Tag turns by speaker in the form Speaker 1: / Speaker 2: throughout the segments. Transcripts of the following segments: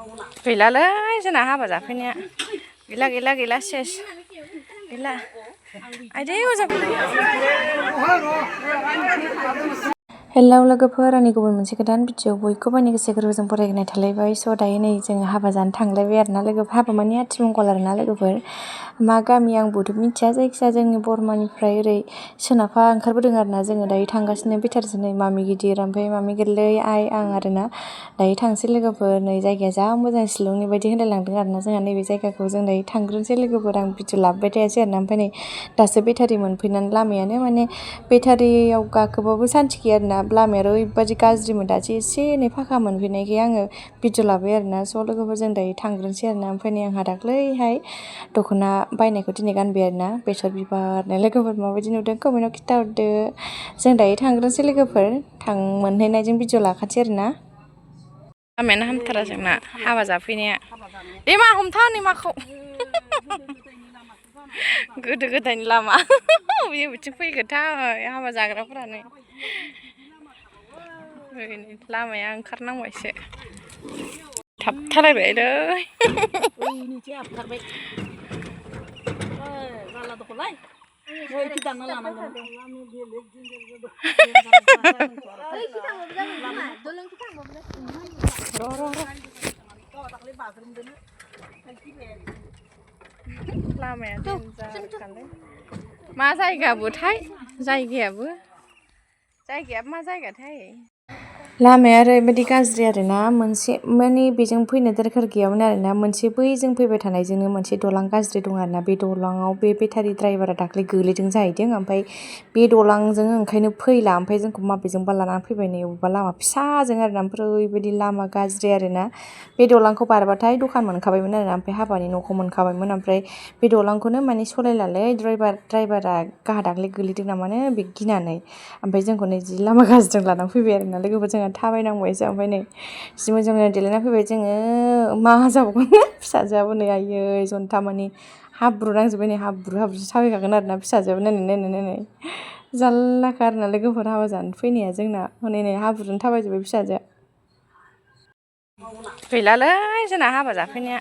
Speaker 1: गैलालै जोंना हाबा जाफैनाया गैला सेस गैला आइदै हेलौ लोगोफोर आंनि गुबुन मोनसे गोदान भिडिअ बयखौबो आंनि गोसो गोरबोजों बरायनाय थालायबाय स' दायो नै जोङो हाबा जानो थांलायबाय आरोना लोगोफोर हाबा माने आथिमंगल आरोना लोगोफोर मा गामि आंबोथ' मिथिया जायखिजाया जोंनि बरमानिफ्राय ओरै सोनाबहा ओंखारबोदों आरोना जोङो दायो थांगासिनो बेटारजों नै मामि गिदिर ओमफ्राय मामि गोरलै आइ आं आरोना दायो थांसै लोगोफोर नै जायगाया जा मोजां शिलंनि बायदि होनलायलांदों आरोना जोंहा नैबे जायगाखौ जों दायो थांग्रोनोसै लोगोफोर आं भिडिअ लाबोबाय थायासै आरोना ओमफ्राय नै दासो बेटारि मोनफैनानै लामायानो माने बेटारियाव गाखोबाबो सान्थि गैया आरोना लामाया ओरैबायदि गाज्रिमोन दासो एसे एनै फाखा मोनफैनायखाय आङो भिडिअ लाबाय आरोना स' लोगोफोर जों दायो थांग्रोनोसै आरोना ओमफ्राय नै आंहा दाख्लैहाय दख'ना बायनायखौ दिनै गानबाय आरोना बेसर बिबारनो लोगोफोर माबायदि नुदों कमेन्टआव खिन्थाहरदो जों दायो थांग्रोनोसै लोगोफोर मोनहैनायजों भिडिअ लाखासै आरोना लामायानो हामथारा जोंना हाबा जाफैनाया दे मा हमथा नै माखौ गोदो गोदायनि लामा बियो बिथिं फैगोनथाय हाबा जाग्राफोरानो लामाया ओंखारनांबायसो थाबथालायबायलै लामाया मा जायगाबोथाय जायगायाबो मा जायगाथाय लामाया ओरैबायदि गाज्रि आरोना मोनसे माने बेजों फैनो दरखार गैयामोन आरोना मोनसे बैजों फैबाय थानायजोंनो मोनसे दलां गाज्रि दं आरोना बे दलाङाव बे बेटारि ड्राइभारा दाख्लै गोलैदों जाहैदों ओमफ्राय बे दलांजों ओंखायनो फैला ओमफ्राय जोंखौ माबेजोंबा लानानै फैबाय नै बबेबा लामा फिसाजों आरोना ओमफ्राय ओरैबायदि लामा गाज्रि आरोना बे दलांखौ बारबाथाय दखान मोनखाबायमोन आरोना ओमफ्राय हाबानि न'खौ मोनखाबायमोन ओमफ्राय बे दलांखौनो माने सलायलालै ड्राइभारा गाहा दाख्लै गोलैदों नामानो बे गिनानै ओमफ्राय जोंखौ नै जि लामा गाज्रिजों लानानै फैबाय आरोना लोगोफोर जोंहा थाबायनांबायसो ओमफ्राय नै जि मोजां देलायना फैबाय जोङो मा जाबावगोन फिसाजोआबो नै आयै जन्था मानि हाब्रु नांजोब्बाय नै हाब्रुसो थाबायखागोन आरोना फिसाजोआबो नायनाय जारलाखा आरोना लोगोफोर हाबा जानो फैनाया जोंना हनै नै हाब्रुजों थाबायजोब्बाय फिसाजोआ गैलालै जोंना हाबा जाफैनाया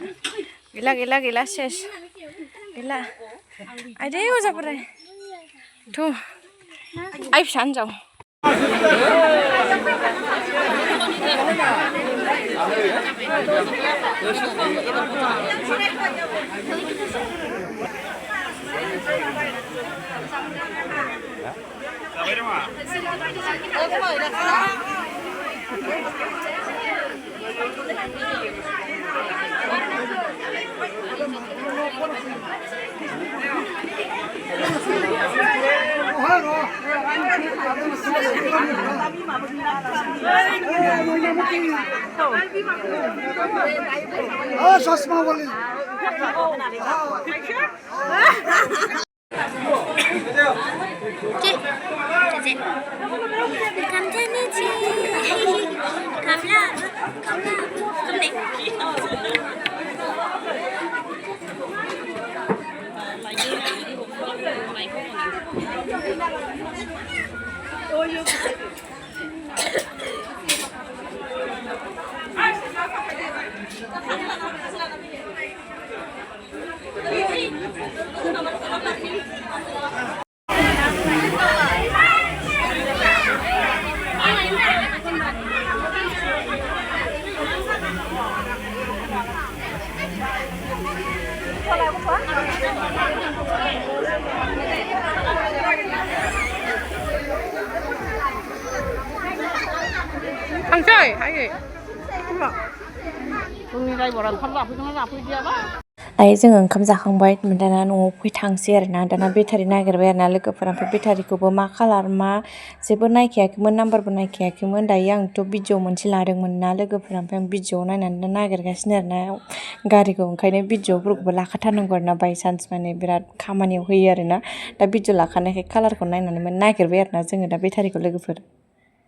Speaker 1: गैला सेस गैला आइदै अजाफोरा थ' आइ फिसा हिनजाव थांसै आयै जोंनि ड्राइभारा ओंखाम जाफैदोंना जाफैदियाबा दायो जोङो ओंखाम जाखांबाय दाना न'आव थांसै आरोना दाना बेटारि नागिरबाय आरोना लोगोफोरा ओमफ्राय बेटारिखौबो मा कालार मा जेबो नायखायाखैमोन नाम्बारबो नायखायाखैमोन दायो आंथ' भिडिअ मोनसे लादोंमोन ना लोगोफोरा ओमफ्राय आं भिडिअ नायनानै नागिरगासिनो आरोना गारिखौ ओंखायनो भिडिअफोरखौबो लाखाथारनांगौ आरोना बायसान्स माने बिराद खामानियाव होयो आरोना दा भिडिअ लाखानायखाय कालारखौ नायनानै नागिरबाय आरोना जोङो दा बेटारिखौ लोगोफोर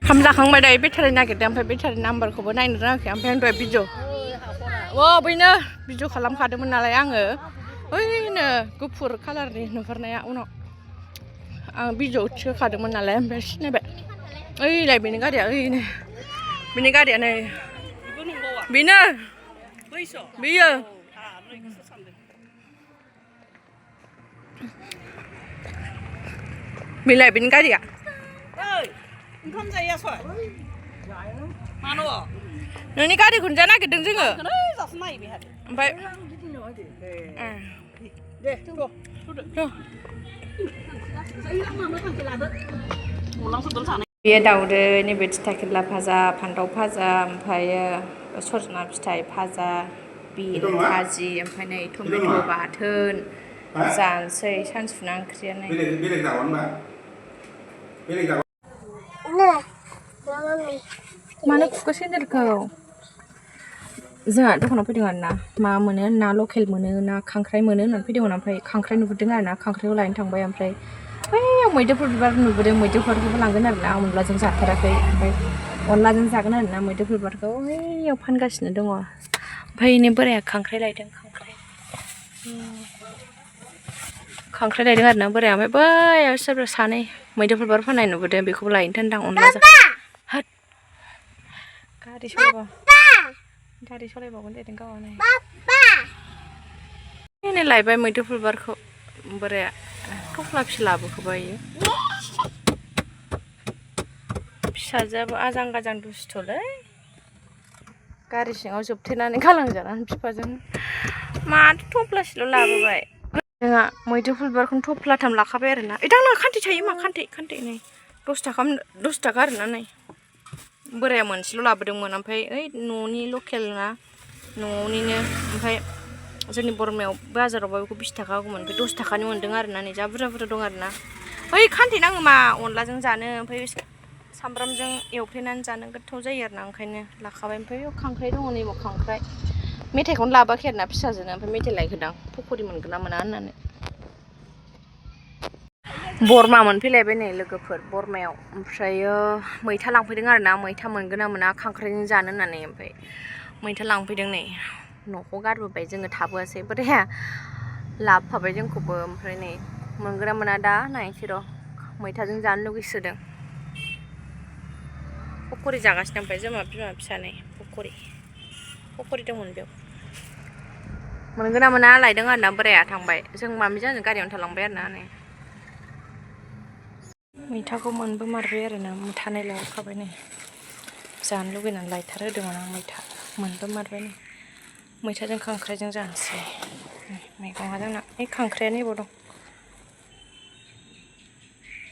Speaker 1: ओंखाम जाखांबाय दायो बेटारि नागिरदों ओमफ्राय बेटारि नाम्बारखौबो नायनो रोङाखै ओमफ्राय आं दहाय भिडिअ बैनो भिडिअ खालामखादोंमोन नालाय आङो ओइनो गुफुर कालारनि नुहुरनाया उनाव आं भिडिअ थिखोखादोंमोन नालाय ओमफ्राय सिनायबाय ओइलाय बेनि गारिया ओइनो बेनि गारिया नै बेनो
Speaker 2: Bây mình lại bên cái gì ạ? Nini cái gì cũng chả cái đừng chừng vậy. Bia दाउदै नैबे थिथा केरला भाजा फान्थाव भाजा ओमफ्राय सजना फिथाइ भाजा बिन भाजि ओमफ्राय नै टमेट' बाथोन जानोसै सानसुना ओंख्रियानो मानो खुगा सेन्देलखौ जोंहा दखानाव फैदों आरो ना मा मोनो ना लकेल मोनो ना खांख्राइ मोनो होननानै फैदोंमोन ओमफ्राय खांख्राइ नुबोदों आरो ना खांख्राइखौ लायनो थांबाय ओमफ्राय बैयाव मैदेरफोर बिबार नुबोदों मैदेरफोरखौबो लांगोन आरो ना अनलाजों जाफेराखै ओमफ्राय अनलाजों जागोन आरो ना मैदेरफोर बिबारखौ बैयाव फानगासिनो दङ ओमफ्राय नै बोराया खांख्राइ लायदों खांख्राइ लायदों आरो ना बोराया ओमफ्राय बैयाव सोरबा सानै मैदेरफोर बिबार फाननाय नुबोदों बेखौबो लायनो थोनदां अनलाजों होद गारि सालायबावगोन जाहैदों गावहानो नै लायबाय मैदेरफोर बिबारखौ बोराया थफ्ला फिसा लाबोखोबाय फिसाजोआबो आजां गाजां दुस्थ'लै गारि सिङाव जोबथेनानै गालांजानानै बिफाजों माथो थफ्लासेल' लाबोबाय जोंहा मैदेरफोर बिबारखौनो थफ्लाथाम लाखाबाय आरो ना दांना खान्थै थायो मा खान्थै नै 10 थाखा आरो ना नै बोराया मोनसेल' लाबोदोंमोन ओमफ्राय ओइ न'नि लकेल ना न'निनो ओमफ्राय जोंनि बरमायाव बाजारावबा बेखौ 20 थाखा होगौमोन ओमफ्राय 10 थाखानि मोनदों आरो ना नै जा बुरजा दं आरो ना ओइ खान्थै नाङो मा अनलाजों जानो ओमफ्राय सामब्रामजों एवफ्लेनानै जानो गोथाव जायो आरो ना ओंखायनो लाखाबाय ओमफ्राय खांख्राइ दङ नैबाव खांख्राइ मेथाइखौनो लाबोआखै आरो ना फिसाजोनो ओमफ्राय मेथाइ लायहोदां पकरि मोनगोन ना मोना होननानै बरमा मोनफैलायबाय नै लोगोफोर बरमायाव ओमफ्रायो मैथा लांफैदों आरो ना मैथा मोनगोन ना मोना खांख्राइजों जानो होननानै ओमफ्राय मैथा लांफैदों नै न'खौ गारबोबाय जोङो थाबोआसै बोराया लाबोफाबाय जोंखौबो ओमफ्राय नै मोनगोन ना मोना दा नायनोसै र' मैथाजों जानो लुगैसोदों पकरि जागासिनो ओमफ्राय जोंहा बिमा फिसा नै पकरि दंमोन बेयाव मोनगोन ना मोना लायदों आरो ना बोराया थांबाय जों मामिजों आंजों गारियावनो थालांबाय आरो ना नै मैथाखौ मोनबोमारबाय आरो ना मुथानै लाबोखाबाय नै जानो लुगैनानै लायथारहोदोंमोन आं मैथा मोनबोमारबाय नै मैथाजों खांख्राइजों जानोसै मैगङा जोंना ओइ खांख्राइयानो एबाव दं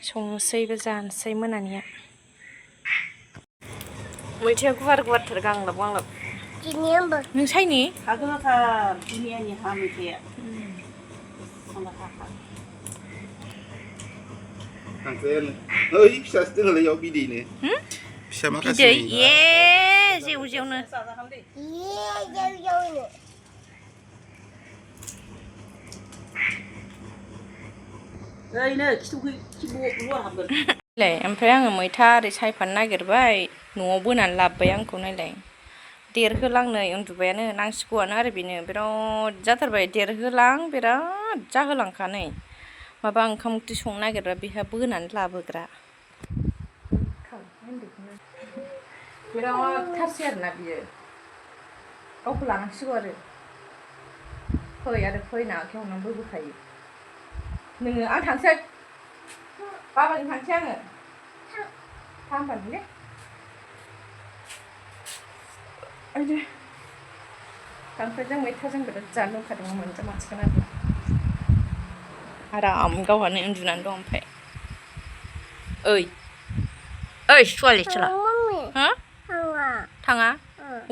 Speaker 2: संनोसैबो जानोसै मोनानिया मैथाया गुवारथार गांलाब नों सायनि
Speaker 3: हागोनाथार दुनियानि हा मैथाया
Speaker 4: खांख्रायानो ओइ फिसासो दोङोलै इयाव बिदैनो फिसा माखासे
Speaker 2: बिदै जेवनो
Speaker 3: ओइनो खिथु लुवार हाबगोन
Speaker 2: ओमफ्राय आङो मैथा ओरै सायफानो नागिरबाय न'आव बोनानै लाबोबाय आंखौ नायलाय देरहोलांनो उन्दुबायानो नांसिगौआनो आरो बेनो बिराद जाथारबाय देरहोलां बिराद जाहोलांखानै माबा ओंखाम ओंख्रि संनो नागिरबा बेहा बोनानै लाबोग्रा बिराद थारसै आरोना बियो गावखौ लानांसिगौ आरो फैना आखायाव हमनानै बोबोखायो नोङो आं थांसै बाबाजों थांसै आङो थांफानो ने खांख्राइजों मैथाजों बिराद जानो लुबैखादोंमोन मोनजा मानसिगोन आराम गावहानो उन्दुनानै दं ओमफ्राय ओइ सुवालि चला हा थाङा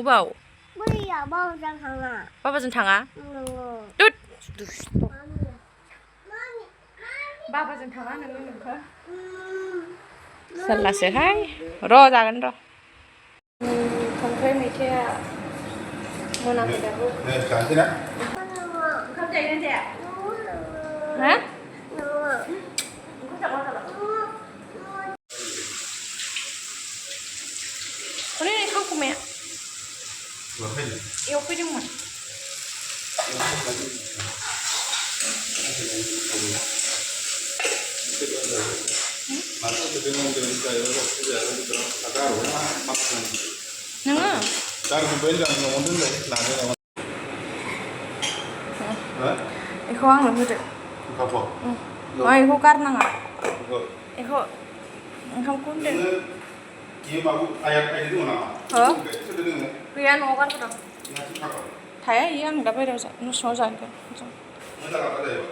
Speaker 2: अबाव बाबाजों थाङा बाबाजों थाङा नोंखौ जारलासोहाय र' जागोन र' खांख्राइ मैथाया मोनाखै दाबो ओंखाम जायोना जाया हा हनै खांखमाया एवफैदोंमोन नोङो आंनो होदो
Speaker 4: Kapok.
Speaker 2: मा बेखौ गारनाङा
Speaker 4: Betul.
Speaker 2: बेखौ ओंखामखौ होनदो
Speaker 4: Iya babu ayat ayat itu mana?
Speaker 2: हो
Speaker 4: Sudah dengar.
Speaker 2: गैया न'आव गारबोदों
Speaker 4: Nasi apa?
Speaker 2: थाया इयो आं दा बाहेरायाव न' सिङाव जाहैगोन
Speaker 4: Mana tak ada ya?